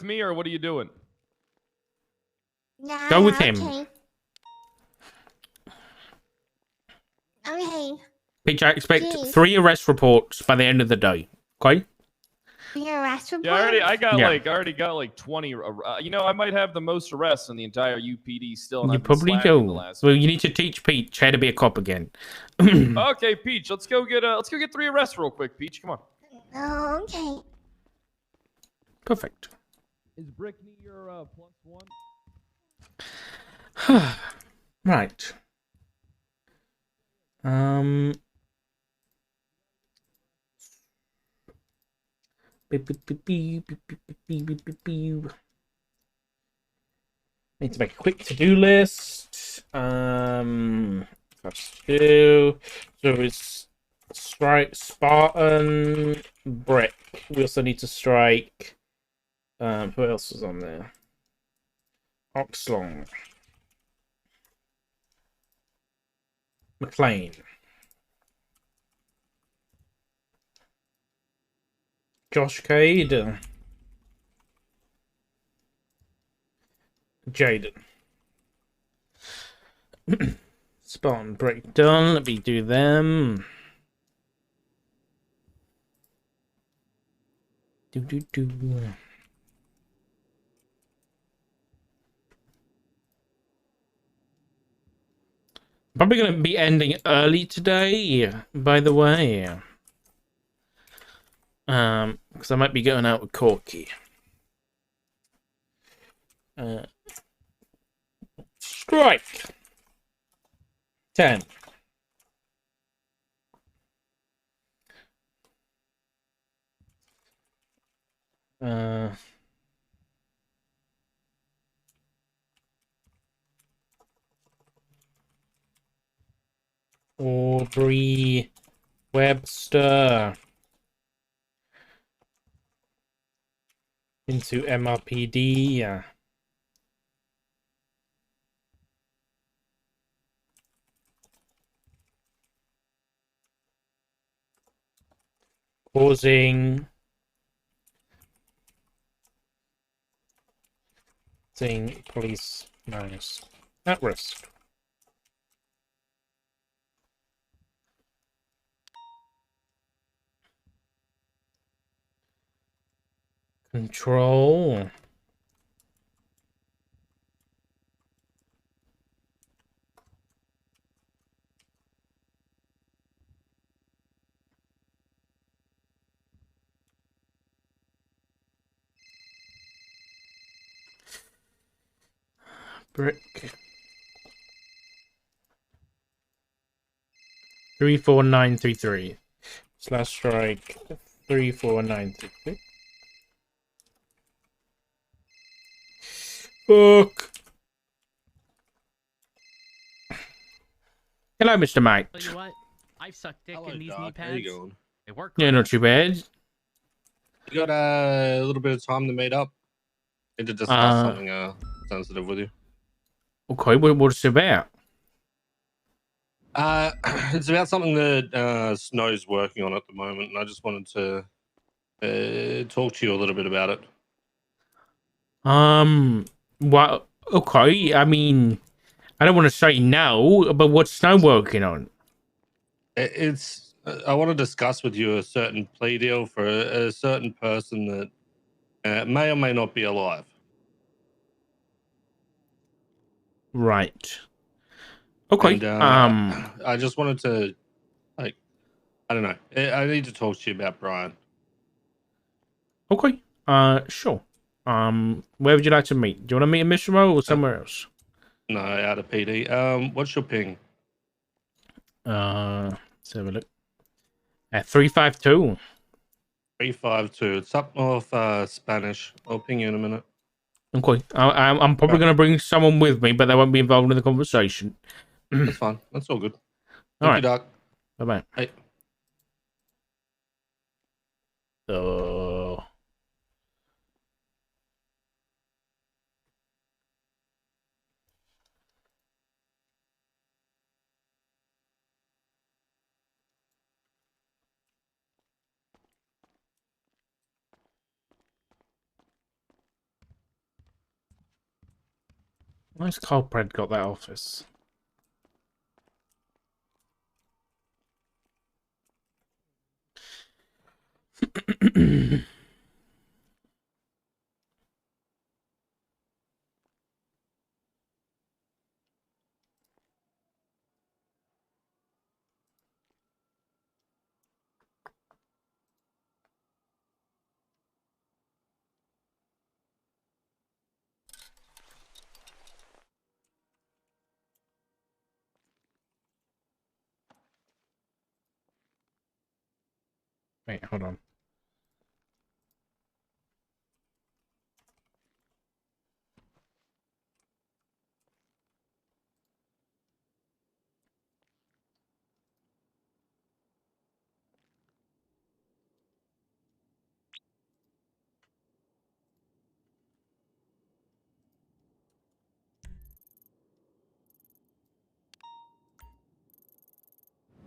me, or what are you doing? Nah, Go with him. Okay. Okay. Peach, I expect Jeez. 3 arrest reports by the end of the day. Okay? Your arrest report? Yeah, I Yeah. already got like 20. You know, I might have the most arrests in the entire UPD still, and You I've been probably slacking the do. last. Well, you need to teach Peach how to be a cop again. Okay, Peach, let's go get 3 arrests real quick. Peach, come on. Oh, okay. Perfect. Is Brickney your +1? Right. Need to make a quick to-do list. First do. So it's strike Spartan, Brick. We also need to strike. Who else is on there? Oxlong, McLean, Josh Cade, Jaden. Spawn break done. Let me do them. Do. Probably going to be ending early today, by the way. Because I might be going out with Corky. Strike 10. Aubrey Webster into MRPD. Causing police minus at risk. Control. Brick. 34933 / strike 34933. Fuck. Hello, Mr. Mike. Tell you what, I've sucked dick Hello, in these Doc. knee How you pads. going? They work. Yeah, not too bad. You got a little bit of time to meet up? Need to discuss something sensitive with you. Okay, what's it about? It's about something that Snow's working on at the moment, and I just wanted to talk to you a little bit about it. Well, okay, I mean, I don't want to say no, but what's Snow working on? It's I want to discuss with you a certain plea deal for a certain person that may or may not be alive. Right. Okay. And, I just wanted to, like, I don't know. I need to talk to you about Brian. Okay. Sure. Where would you like to meet? Do you want to meet in Mission Row or somewhere else? No, out of PD. What's your ping? Let's have a look. At 352. 352. It's up north Spanish. I'll ping you in a minute. Okay. I'm probably going to bring someone with me, but they won't be involved in the conversation. That's fine. That's all good. All Thank right. you, Doc. Bye-bye. Hey. Why's Culpred got that office? Wait, hold on.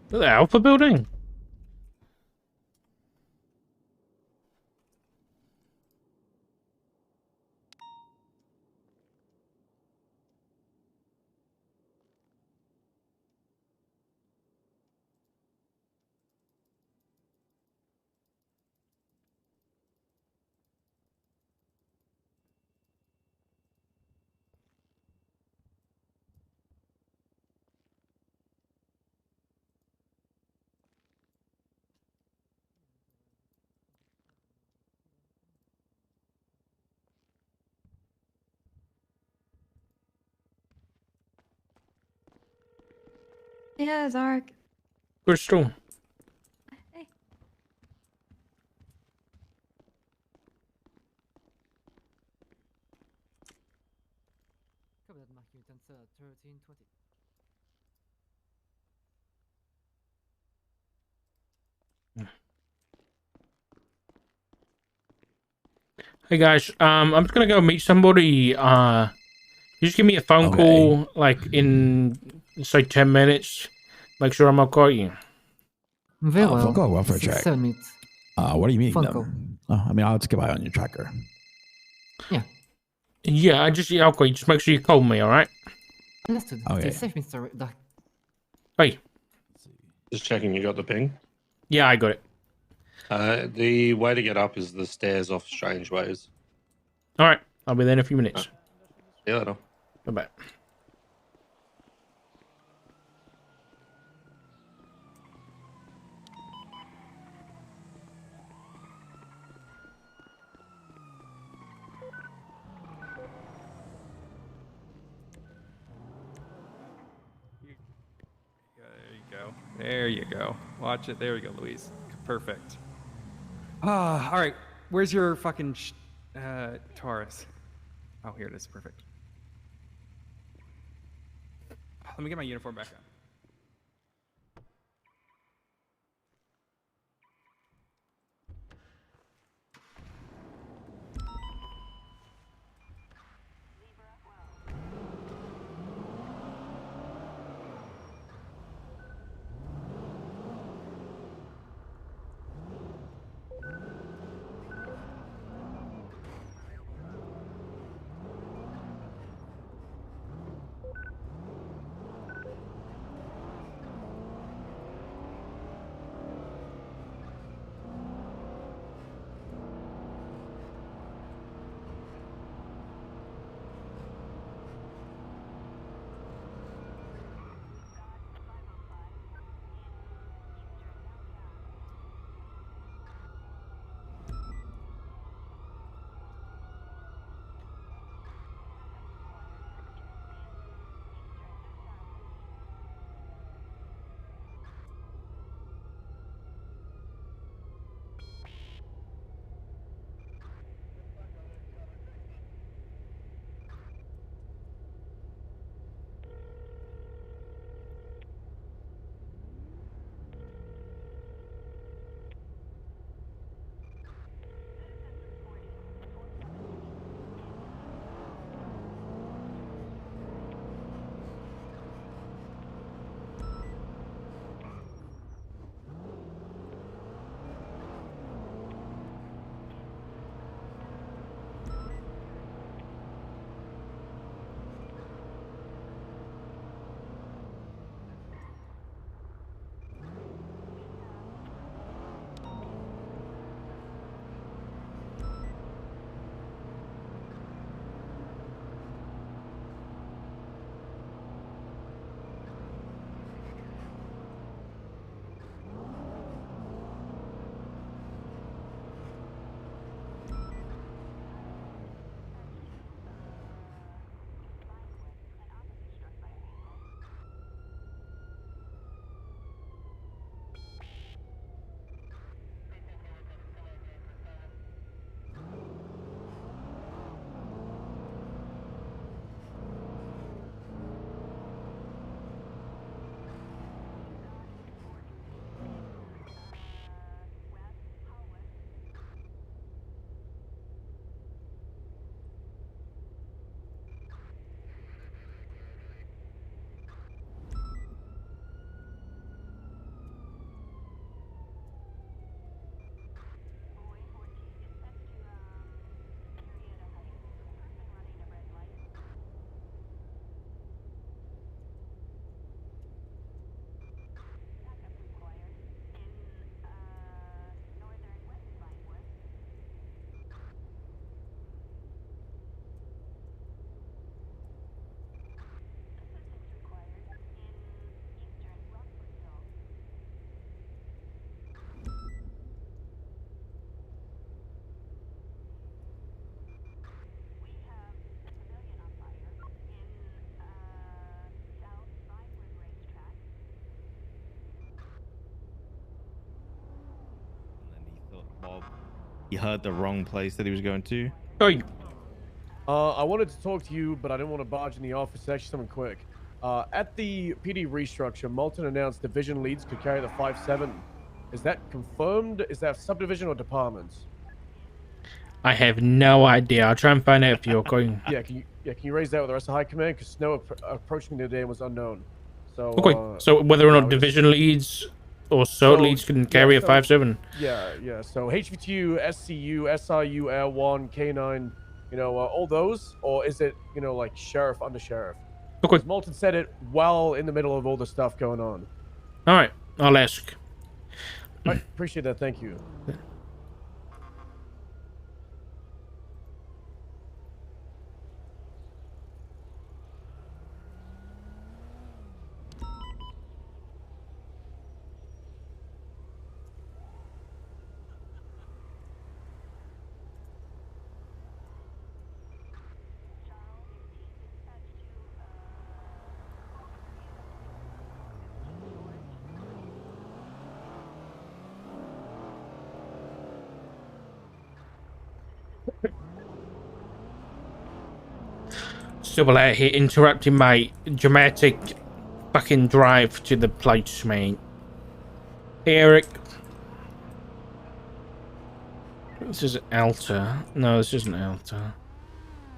The Alpha building? Yeah, Zark. Crystal. Hey. Hey guys, I'm just gonna go meet somebody. You just give me a phone call, like in say 10 minutes. Make sure I'm okay. Very well. Phone call, well for a check. 7 minutes. What do you mean? Phone call. Oh, I mean, I'll just keep an eye on your tracker. Yeah, okay. Just make sure you call me, all right? Understood. Okay. Stay safe, Mr. Dark. Hey, Just checking you got the ping. yeah, I got it. The way to get up is the stairs off Strange Ways. All right, I'll be there in a few minutes. See you later. Bye bye. There you go. There you go. Watch it. There we go, Luis. Perfect. All right. Where's your fucking Taurus? Oh, here it is. Perfect. Let me get my uniform back on. he heard the wrong place that he was going to. Oi. I wanted to talk to you, but I didn't want to barge in the office. It's actually something quick. At the PD restructure, Moulton announced division leads could carry the 5-7. Is that confirmed? Is that subdivision or departments? I have no idea. I'll try and find out if you're going. Can you raise that with the rest of High Command? Because Snow approached me today and was unknown. So Okay. So whether or yeah, not division leads or SOT leads can carry a 5-7. Yeah. So HV2, SCU, SIU, L1, K9, all those, or is it like sheriff, under sheriff? Okay. Because Moulton said it while in the middle of all the stuff going on. All right. I'll ask. I appreciate that. Thank you. Still out here interrupting my dramatic fucking drive to the place, mate. Hey, Eric. This is Alta. No, this isn't Alta.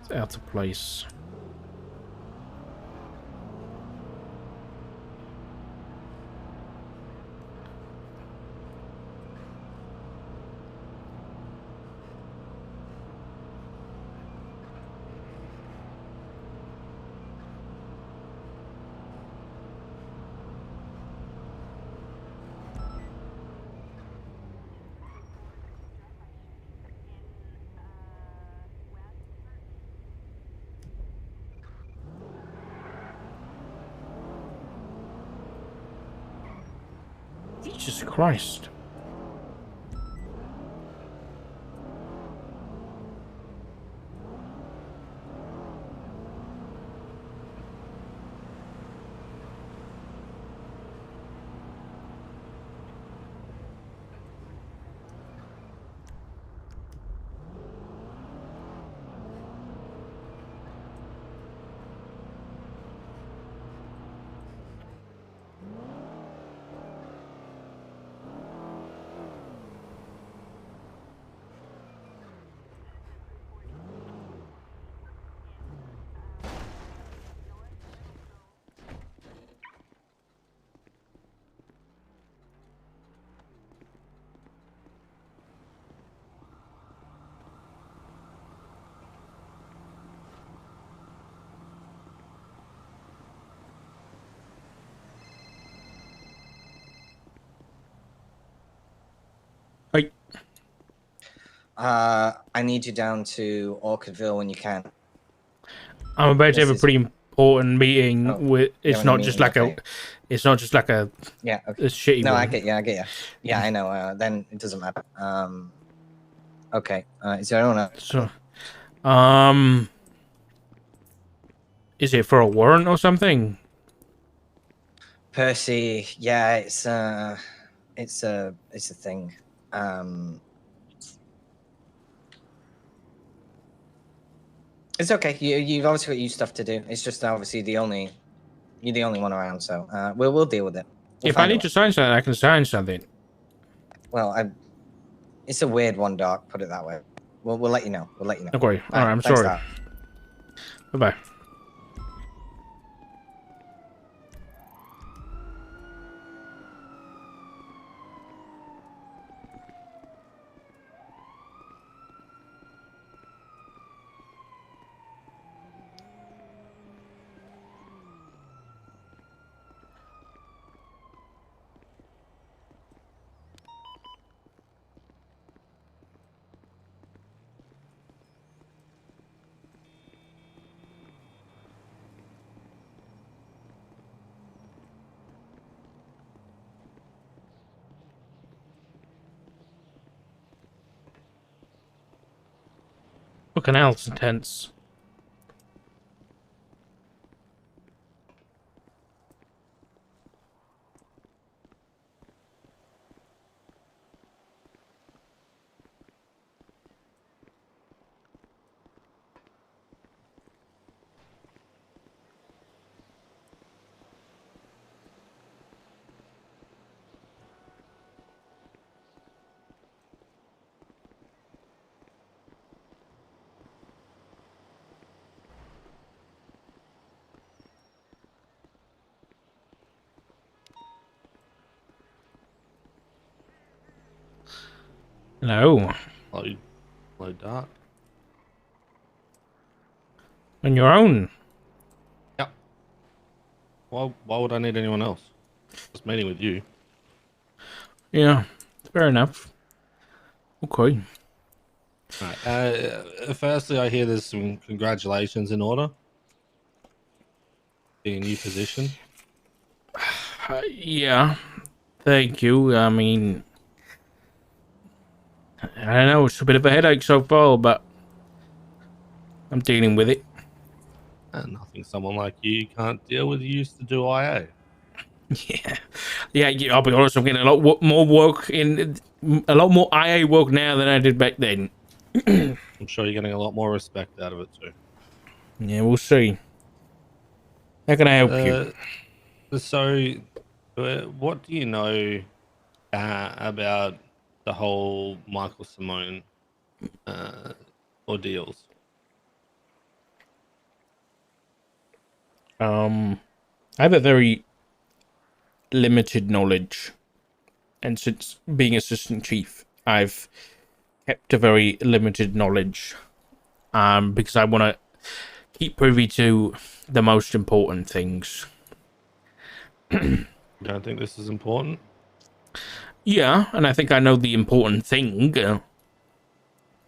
It's Alta Place. Jesus Christ. Hey. I need you down to Orchardville when you can. I'm about to have a pretty important meeting. Oh, with it's not just like okay. it's not just like a okay. a shitty No, one. I get you. Yeah, I know. Then it doesn't matter. Okay. Is there anyone else? So, is it for a warrant or something? Percy, yeah, it's a thing. It's okay. You've obviously got you stuff to do. It's just obviously you're the only one around, so we'll deal with it. If I need to sign something, I can sign something. Well, it's a weird one, Doc. Put it that way. We'll let you know. Okay. All right. I'm Thanks, sorry. Bye bye. Fucking hell, it's intense. Hello. Hello, Dark. On your own. Yep. Why would I need anyone else? Just meeting with you. Yeah, fair enough. Okay. Right. Firstly, I hear there's some congratulations in order. The new position. Yeah, thank you. I mean, I don't know, it's a bit of a headache so far, but I'm dealing with it. And nothing someone like you can't deal with. You used to do IA. Yeah. I'll be honest. I'm getting a lot more work in, a lot more IA work now than I did back then. I'm sure you're getting a lot more respect out of it too. Yeah, we'll see. How can I help you? So, what do you know about the whole Michael Simone ordeals? I have a very limited knowledge, and since being assistant chief, I've kept a very limited knowledge. Because I want to keep privy to the most important things. You don't think this is important? Yeah, and I think I know the important thing.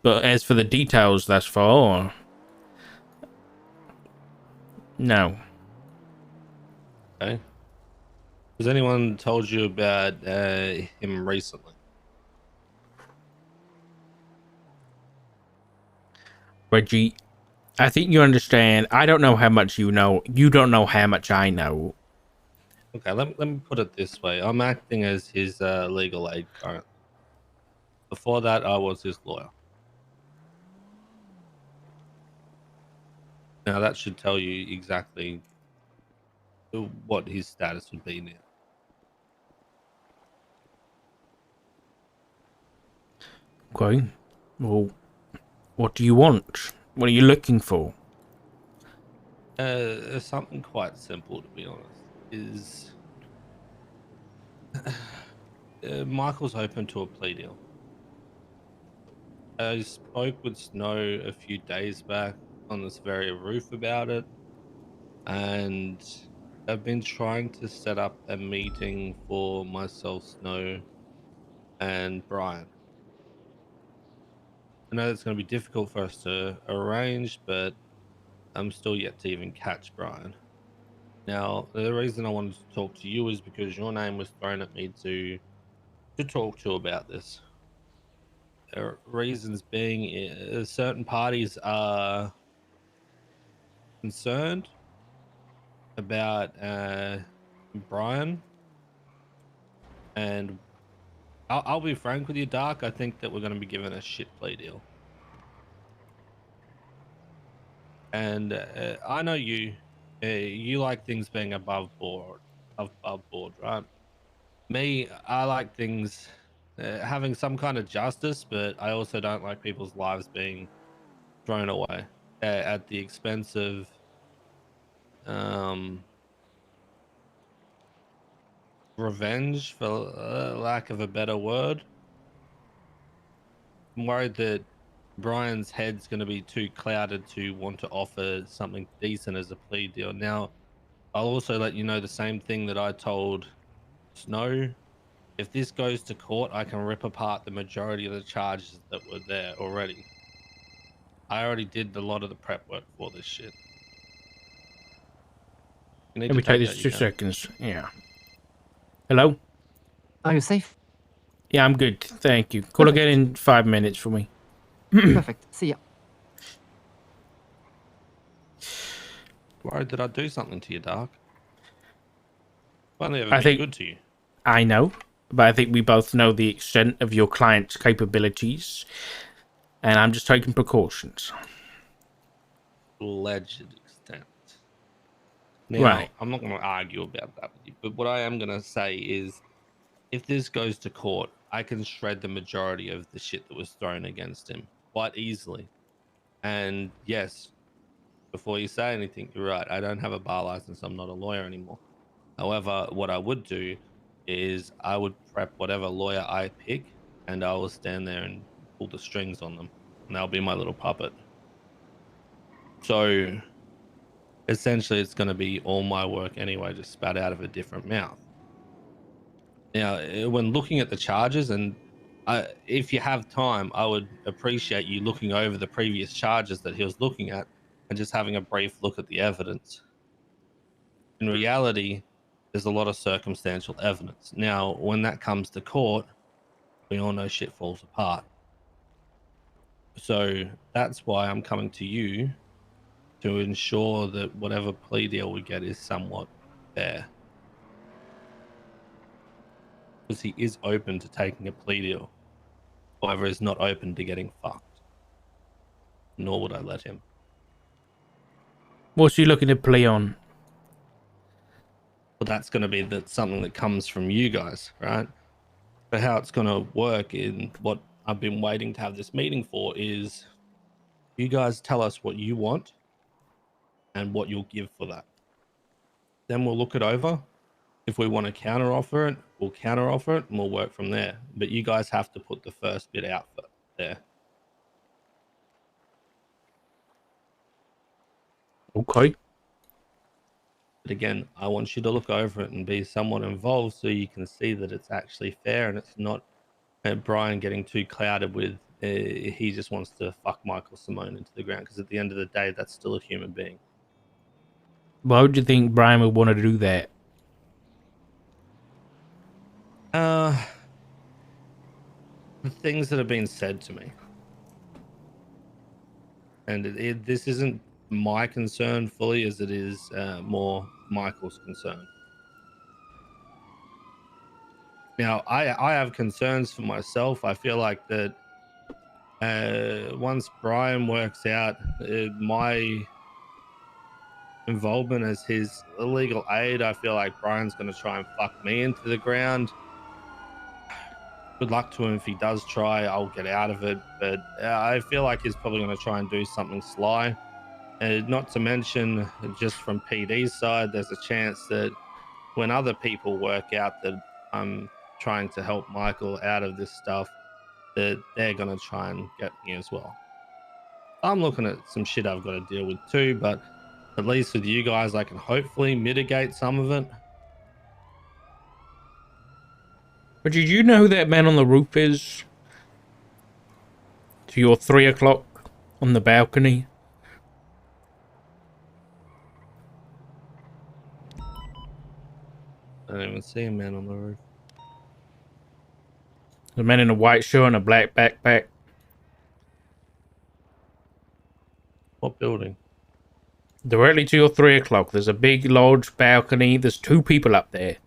But as for the details thus far, no. Okay. Has anyone told you about him recently? Reggie, I think you understand. I don't know how much you know. You don't know how much I know. Okay, let me put it this way. I'm acting as his legal aid currently. Before that, I was his lawyer. Now, that should tell you exactly what his status would be now. Okay. Well, what do you want? What are you looking for? Something quite simple, to be honest. Is Michael's open to a plea deal? I spoke with Snow a few days back on this very roof about it, and I've been trying to set up a meeting for myself, Snow, and Brian. I know it's going to be difficult for us to arrange, but I'm still yet to even catch Brian. Now, the reason I wanted to talk to you is because your name was thrown at me to talk to about this. Reasons being, certain parties are concerned about Brian, and I'll be frank with you, Dark. I think that we're going to be given a shit plea deal, and I know you. You like things being above board, right? Me, I like things having some kind of justice, but I also don't like people's lives being thrown away at the expense of revenge, for lack of a better word. I'm worried that Brian's head's going to be too clouded to want to offer something decent as a plea deal. Now, I'll also let you know the same thing that I told Snow. If this goes to court, I can rip apart the majority of the charges that were there already. I already did a lot of the prep work for this shit. You need Let to me take take this out 2 your gun. seconds. Yeah. Hello? Are you safe? Yeah, I'm good. Thank you. Call again in 5 minutes for me. Perfect. See ya. Worried that I'd do something to you, Dark. I've only ever I been think good to you. I know, but I think we both know the extent of your client's capabilities, and I'm just taking precautions. Alleged extent. Now, Right. I'm not going to argue about that with you, but what I am going to say is if this goes to court, I can shred the majority of the shit that was thrown against him quite easily. And yes, before you say anything, you're right. I don't have a bar license. I'm not a lawyer anymore. However, what I would do is I would prep whatever lawyer I pick and I will stand there and pull the strings on them, and they'll be my little puppet. So essentially, it's going to be all my work anyway, just spat out of a different mouth. Now, when looking at the charges, and if you have time, I would appreciate you looking over the previous charges that he was looking at and just having a brief look at the evidence. In reality, there's a lot of circumstantial evidence. Now, when that comes to court, we all know shit falls apart. So that's why I'm coming to you to ensure that whatever plea deal we get is somewhat fair. Because he is open to taking a plea deal. However, is not open to getting fucked. Nor would I let him. What's he looking to play on? Well, that's going to be something that comes from you guys, right? But how it's going to work in what I've been waiting to have this meeting for is you guys tell us what you want and what you'll give for that. Then we'll look it over. If we want to counter offer it, we'll counter offer it and we'll work from there. But you guys have to put the first bit out there. Okay. But again, I want you to look over it and be somewhat involved so you can see that it's actually fair and it's not Brian getting too clouded with he just wants to fuck Michael Simone into the ground, because at the end of the day, that's still a human being. Why would you think Brian would want to do that? The things that have been said to me. And this isn't my concern fully as it is more Michael's concern. Now, I have concerns for myself. I feel like that once Brian works out my involvement as his illegal aid, I feel like Brian's going to try and fuck me into the ground. Good luck to him if he does try. I'll get out of it. But I feel like he's probably going to try and do something sly. Not to mention, just from PD's side, there's a chance that when other people work out that I'm trying to help Michael out of this stuff, that they're going to try and get me as well. I'm looking at some shit I've got to deal with too, but at least with you guys, I can hopefully mitigate some of it. But did you know who that man on the roof is? To your 3 o'clock on the balcony? I don't even see a man on the roof. The man in a white shirt and a black backpack. What building? Directly to your 3 o'clock. There's a big, large balcony. There's 2 people up there.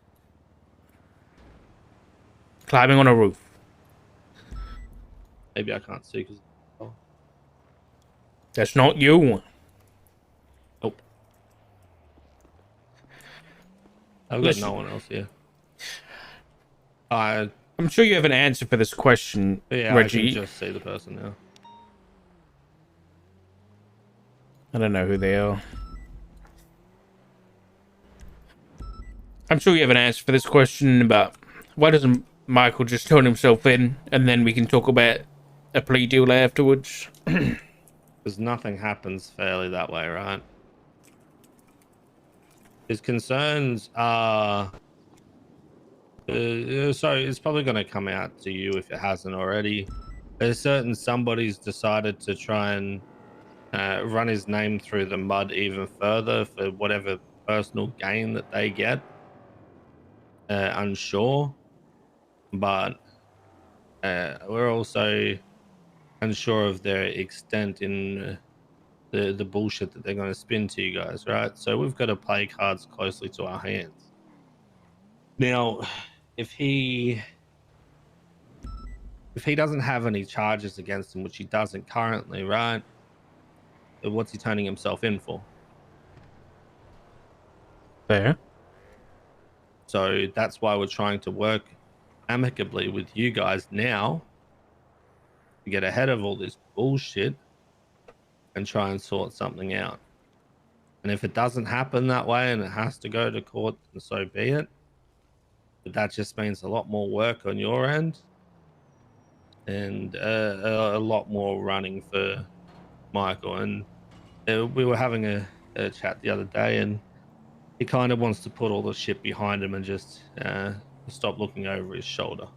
Climbing on a roof. Maybe I can't see because... That's not you. Nope. I've got Listen. no one else here. I'm sure you have an answer for this question, Yeah, Reggie. I can just see the person now. I don't know who they are. I'm sure you have an answer for this question about why doesn't Michael just turn himself in and then we can talk about a plea deal afterwards? Because nothing happens fairly that way, right? His concerns are... so it's probably going to come out to you if it hasn't already. There's certain somebody's decided to try and run his name through the mud even further for whatever personal gain that they get. Unsure, but we're also unsure of their extent in the bullshit that they're going to spin to you guys, right? So we've got to play cards closely to our hands. Now, if he doesn't have any charges against him, which he doesn't currently, right? What's he turning himself in for? Fair. So that's why we're trying to work amicably with you guys now to get ahead of all this bullshit and try and sort something out. And if it doesn't happen that way and it has to go to court, then so be it. But that just means a lot more work on your end. and a lot more running for Michael. And we were having a chat the other day, and he kind of wants to put all the shit behind him and just stop looking over his shoulder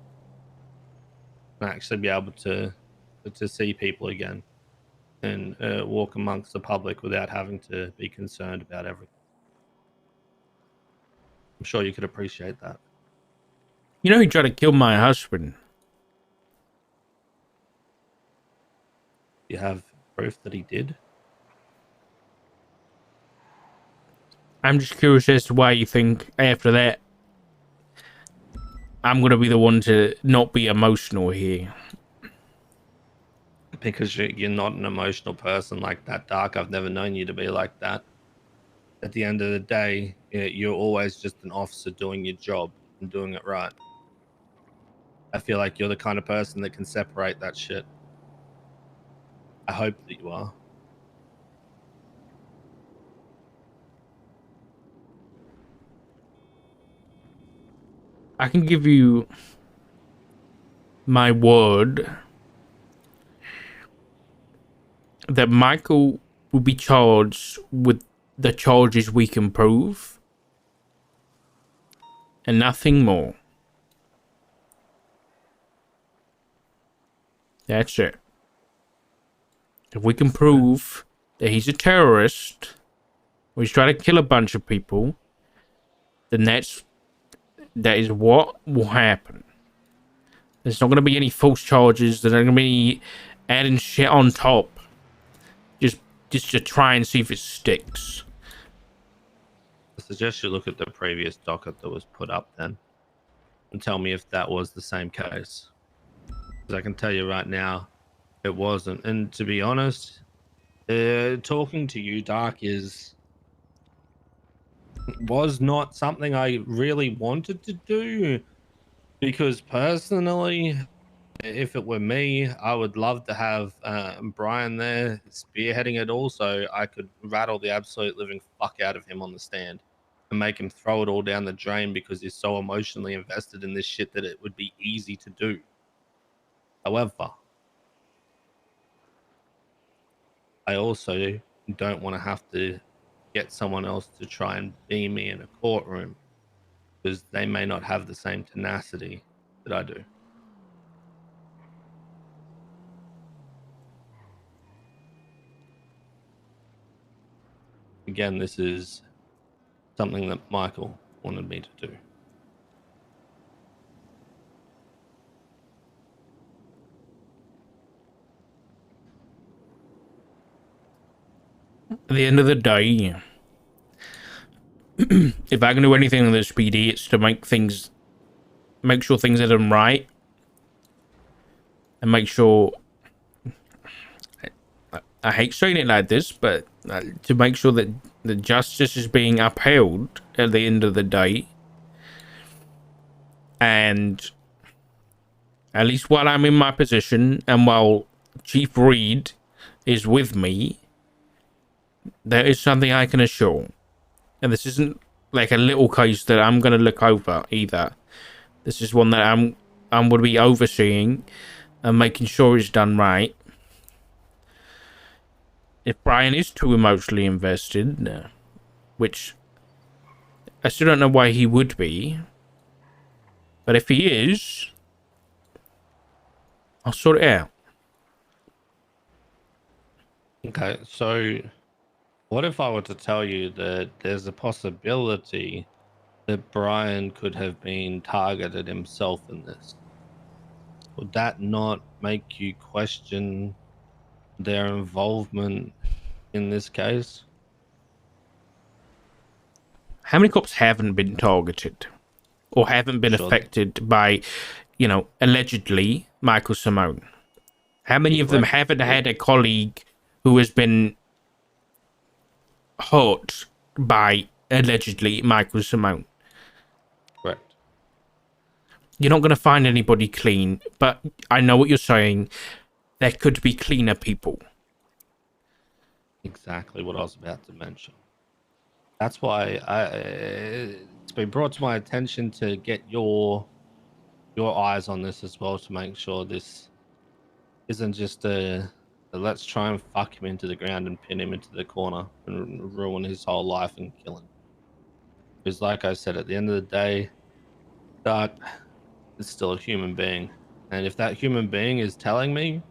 and actually be able to see people again and walk amongst the public without having to be concerned about everything. I'm sure you could appreciate that. You know, he tried to kill my husband. You have proof that he did? I'm just curious as to why you think after that I'm going to be the one to not be emotional here. Because you're not an emotional person like that, Dark. I've never known you to be like that. At the end of the day, you're always just an officer doing your job and doing it right. I feel like you're the kind of person that can separate that shit. I hope that you are. I can give you my word that Michael will be charged with the charges we can prove and nothing more. That's it. If we can prove that he's a terrorist or he's trying to kill a bunch of people, then that is what will happen. There's not going to be any false charges. There's not going to be adding shit on top. Just to try and see if it sticks. I suggest you look at the previous docket that was put up then and tell me if that was the same case. Because I can tell you right now, it wasn't. And to be honest, talking to you, Dark, was not something I really wanted to do. Because personally, if it were me, I would love to have Brian there spearheading it all, so I could rattle the absolute living fuck out of him on the stand and make him throw it all down the drain because he's so emotionally invested in this shit that it would be easy to do. However, I also don't want to have to get someone else to try and be me in a courtroom because they may not have the same tenacity that I do. Again, this is something that Michael wanted me to do. At the end of the day, if I can do anything in this PD, it's to make sure things are done right, and make sure. I hate saying it like this, but to make sure that the justice is being upheld at the end of the day. And at least while I'm in my position and while Chief Reed is with me, there is something I can assure. And this isn't like a little case that I'm going to look over either. This is one that I'm going to be overseeing and making sure it's done right. If Brian is too emotionally invested, which I still don't know why he would be, but if he is, I'll sort it out. Okay, so what if I were to tell you that there's a possibility that Brian could have been targeted himself in this? Would that not make you question their involvement in this case? How many cops haven't been targeted or haven't been affected by, allegedly Michael Simone? How many of them haven't had a colleague who has been hurt by allegedly Michael Simone? Correct. You're not going to find anybody clean, but I know what you're saying. There could be cleaner people. Exactly what I was about to mention. That's why it's been brought to my attention to get your eyes on this as well, to make sure this isn't just a let's try and fuck him into the ground and pin him into the corner and ruin his whole life and kill him. Because like I said, at the end of the day, Dark is still a human being. And if that human being is telling me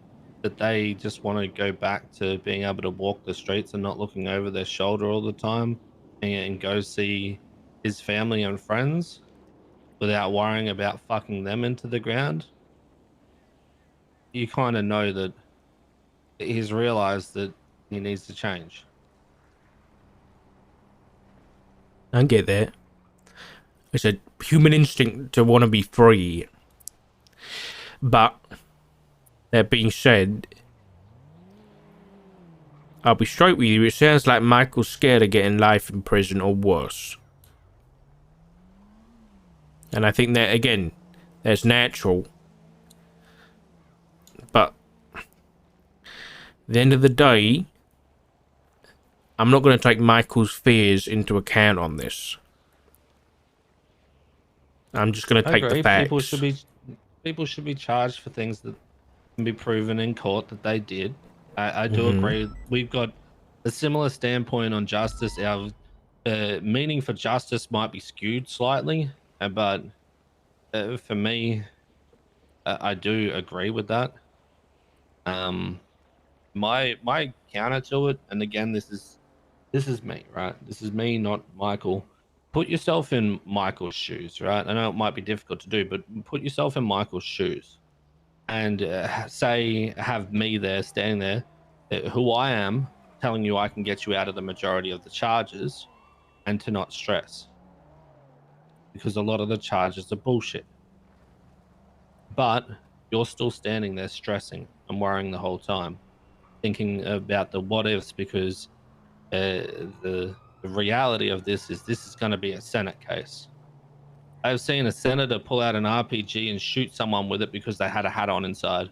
that they just want to go back to being able to walk the streets and not looking over their shoulder all the time and go see his family and friends without worrying about fucking them into the ground, you kind of know that he's realized that he needs to change. I get that. It's a human instinct to want to be free. But that being said, I'll be straight with you. It sounds like Michael's scared of getting life in prison or worse. And I think that, again, that's natural. But at the end of the day, I'm not going to take Michael's fears into account on this. I'm just going to take the facts. People should be charged for things that can be proven in court that they did. I do agree. We've got a similar standpoint on justice. Our meaning for justice might be skewed slightly, but for me, I do agree with that. My counter to it, and again, this is me, right? This is me, not Michael. Put yourself in Michael's shoes, right? I know it might be difficult to do, but put yourself in Michael's shoes and say, have me there, standing there, who I am, telling you I can get you out of the majority of the charges and to not stress. Because a lot of the charges are bullshit. But you're still standing there stressing and worrying the whole time, thinking about the what ifs, because the reality of this is going to be a Senate case. I've seen a senator pull out an RPG and shoot someone with it because they had a hat on inside.